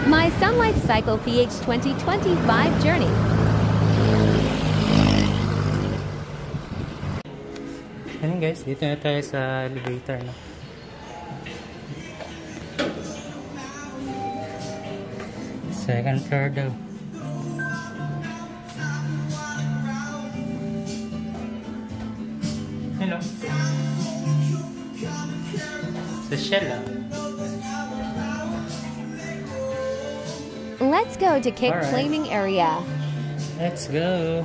My Sun Life Cycle PH 2025 journey. Ayan guys, dito na tayo sa elevator, no? Second floor daw. Hello. Sa Shell, ah. Let's go to cake Alright. claiming area. Let's go.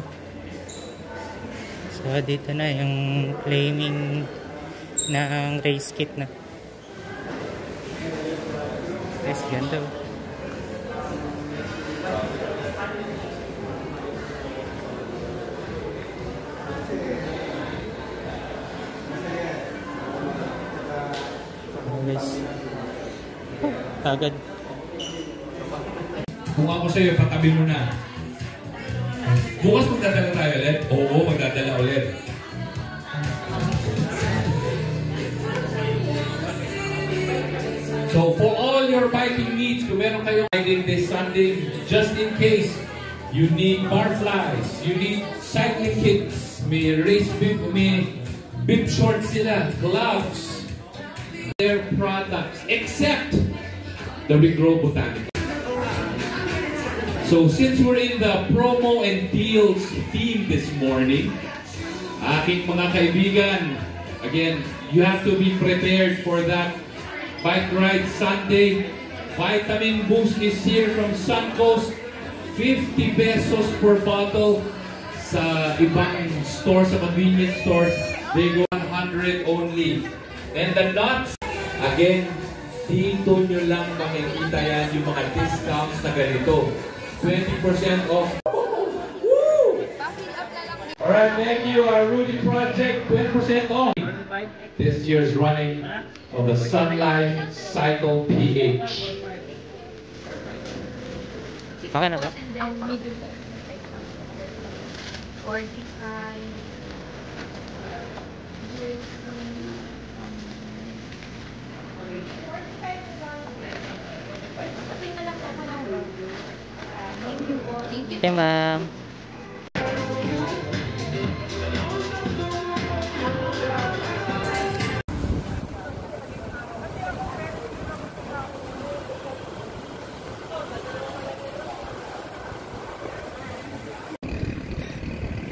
So dito na yung claiming ng race kit na. Guys, ganda. Guys. Agad. Kung ako sa'yo, patabi mo na. Bukas magdadala tayo ulit? Oo, magdadala ulit. So, for all your biking needs, kung meron kayo riding this Sunday, just in case, you need barflies, you need cycling kits, may race bib, may bib shorts sila, gloves, their products, except the Regrow Botanical. So since we're in the promo and deals theme this morning, aking mga kaibigan, again, you have to be prepared for that Bike Ride Sunday. Vitamin Boost is here from Suncoast, 50 pesos per bottle. Sa ibang stores, sa convenience stores, they go 100 only. And the nuts, again, dito nyo lang makikita yan yung mga discounts na ganito. 20% off. Woo! Alright, thank you, our Rudy Project, 20% off. This year's running of the Sun Life Cycle PH. Okay na ba? 45. Okay, ma'am.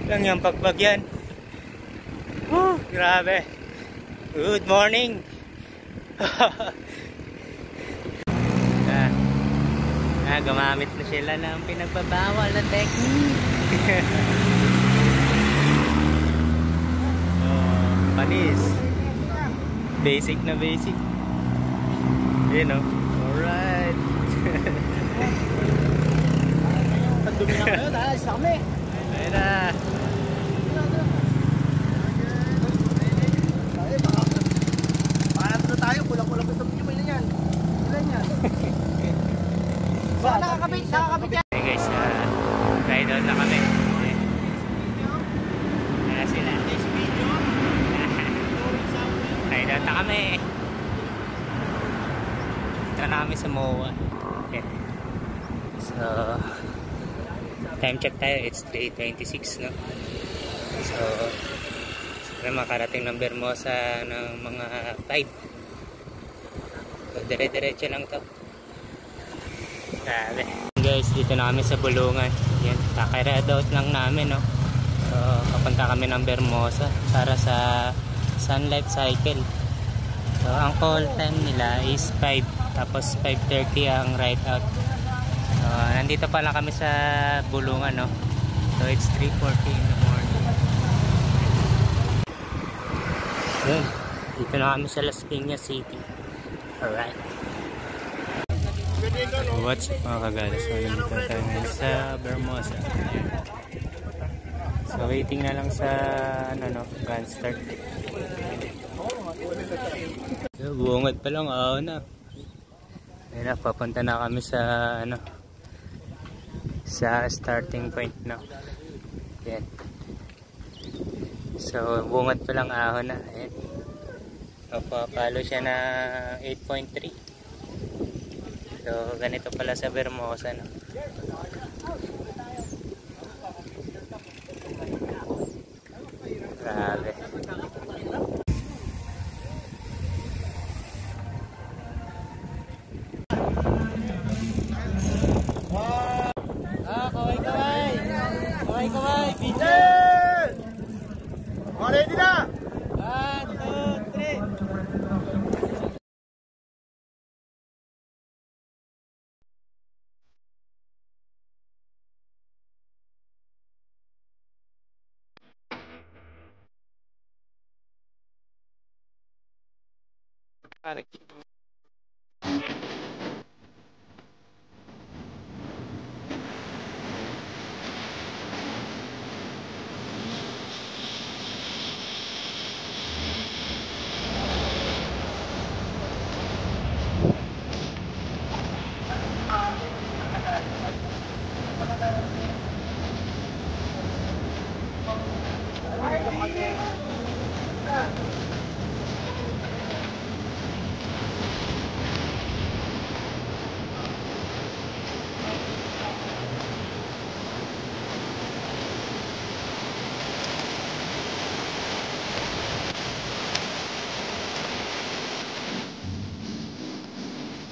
Lang yung pagbagyan. Grabe. Good morning. Gumamit na sila ng pinagbabawal na technique. Panis. Basic na basic. Yun o. Alright. Pagdumi na kayo dahil sa kami. Ayun na. Baka na tayo. Kulang-kulang ito. Ilan yan? Ilan yan? Baka nakakabit yan. Hey guys, ride out na kami. Ayan sila. Ride out na kami. Ito na kami sa MOA. Okay. So, time check tayo. It's 3:26, no? So, makarating ng Bermosa ng mga 5. So, dire-diretso lang to. Grabe. Guys, dito na kami sa Bulungan. Yan, kaka-ride out lang namin, no? So, papunta kami ng Bermosa para sa Sun Life Cycle. So, ang call time nila is 5. Tapos 5:30 ang ride out. So, nandito pa lang kami sa Bulungan, no? So, it's 3:40 in the morning. Yan. Dito na kami sa Las Piñas City. Alright. What's up mga kagalas? So, nandito na tayo ngayon sa Bermosa. So, waiting na lang sa Grand Start. So, buongad pa lang, na. Ayun na, papunta na kami sa sa starting point, no? Yan. So, buongad pa lang, na. Ayan. Papalo siya na 8.3. So, So, ganito pala sa Vermosa, no? Grabe. Kaway-kaway! Kaway-kaway! Video! Ready na! 1, 2, 3! Alex.